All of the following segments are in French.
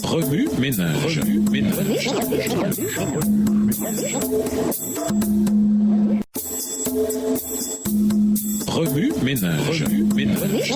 Remue ménage. Remue ménage.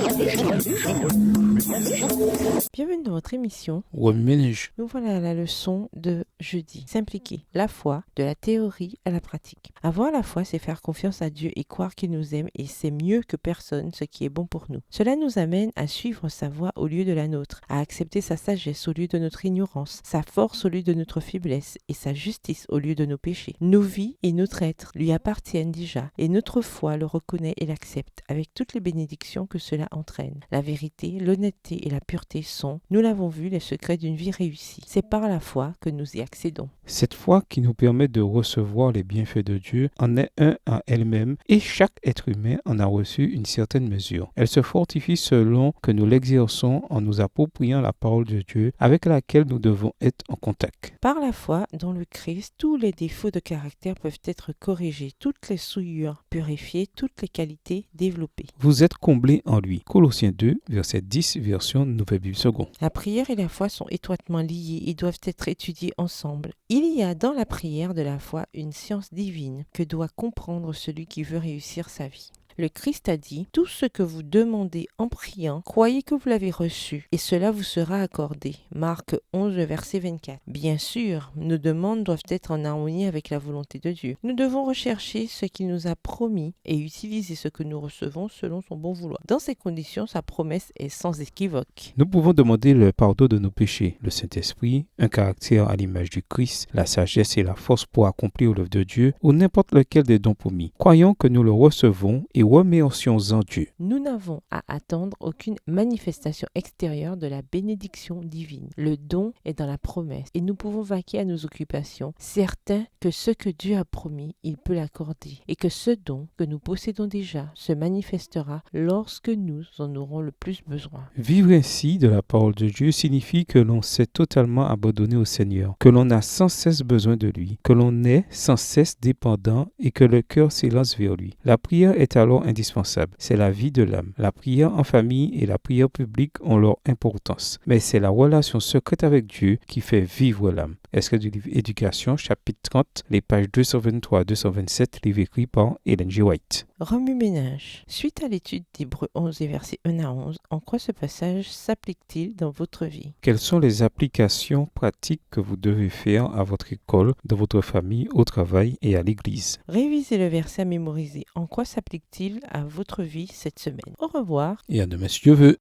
Bienvenue dans votre émission. Remue ménage. Nous voilà à la leçon de jeudi. S'impliquer. La foi, de la théorie à la pratique. Avoir la foi, c'est faire confiance à Dieu et croire qu'il nous aime et c'est mieux que personne ce qui est bon pour nous. Cela nous amène à suivre sa voie au lieu de la nôtre, à accepter sa sagesse au lieu de notre ignorance, sa force au lieu de notre faiblesse et sa justice au lieu de nos péchés. Nos vies et notre être lui appartiennent déjà et notre foi le reconnaît et l'accepte avec toutes les bénédictions que cela entraîne. La vérité, l'honnêteté et la pureté sont, nous l'avons vu, les secrets d'une vie réussie. C'est par la foi que nous y accédons. Cette foi qui nous permet de recevoir les bienfaits de Dieu en est un en elle-même et chaque être humain en a reçu une certaine mesure. Elle se fortifie selon que nous l'exerçons en nous appropriant la parole de Dieu avec laquelle nous devons être en contact. Par la foi dans le Christ, tous les défauts de caractère peuvent être corrigés, toutes les souillures purifiées, toutes les qualités développées. Vous êtes comblés en lui. Colossiens 2, verset 10, version Nouvelle Bible Seconde. La prière et la foi sont étroitement liées et doivent être étudiées ensemble. Il y a dans la prière de la foi une science divine que doit comprendre celui qui veut réussir sa vie. Le Christ a dit « Tout ce que vous demandez en priant, croyez que vous l'avez reçu, et cela vous sera accordé. » Marc 11, verset 24. Bien sûr, nos demandes doivent être en harmonie avec la volonté de Dieu. Nous devons rechercher ce qu'il nous a promis et utiliser ce que nous recevons selon son bon vouloir. Dans ces conditions, sa promesse est sans équivoque. Nous pouvons demander le pardon de nos péchés, le Saint-Esprit, un caractère à l'image du Christ, la sagesse et la force pour accomplir l'œuvre de Dieu ou n'importe lequel des dons promis. Croyons que nous le recevons et remercions-en Dieu. Nous n'avons à attendre aucune manifestation extérieure de la bénédiction divine. Le don est dans la promesse et nous pouvons vaquer à nos occupations, certains que ce que Dieu a promis, il peut l'accorder et que ce don que nous possédons déjà se manifestera lorsque nous en aurons le plus besoin. Vivre ainsi de la parole de Dieu signifie que l'on s'est totalement abandonné au Seigneur, que l'on a sans cesse besoin de lui, que l'on est sans cesse dépendant et que le cœur s'élance vers lui. La prière est alors indispensable. C'est la vie de l'âme. La prière en famille et la prière publique ont leur importance, mais c'est la relation secrète avec Dieu qui fait vivre l'âme. Extrait du livre Éducation, chapitre 30, les pages 223 à 227, livre écrit par Ellen G. White. Remue ménage. Suite à l'étude d'Hébreux 11 et versets 1 à 11, en quoi ce passage s'applique-t-il dans votre vie? Quelles sont les applications pratiques que vous devez faire à votre école, dans votre famille, au travail et à l'église? Révisez le verset à mémoriser. En quoi s'applique-t-il à votre vie cette semaine? Au revoir. Et à demain si Dieu veut.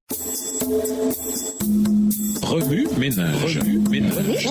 Remue ménage. Remue ménage.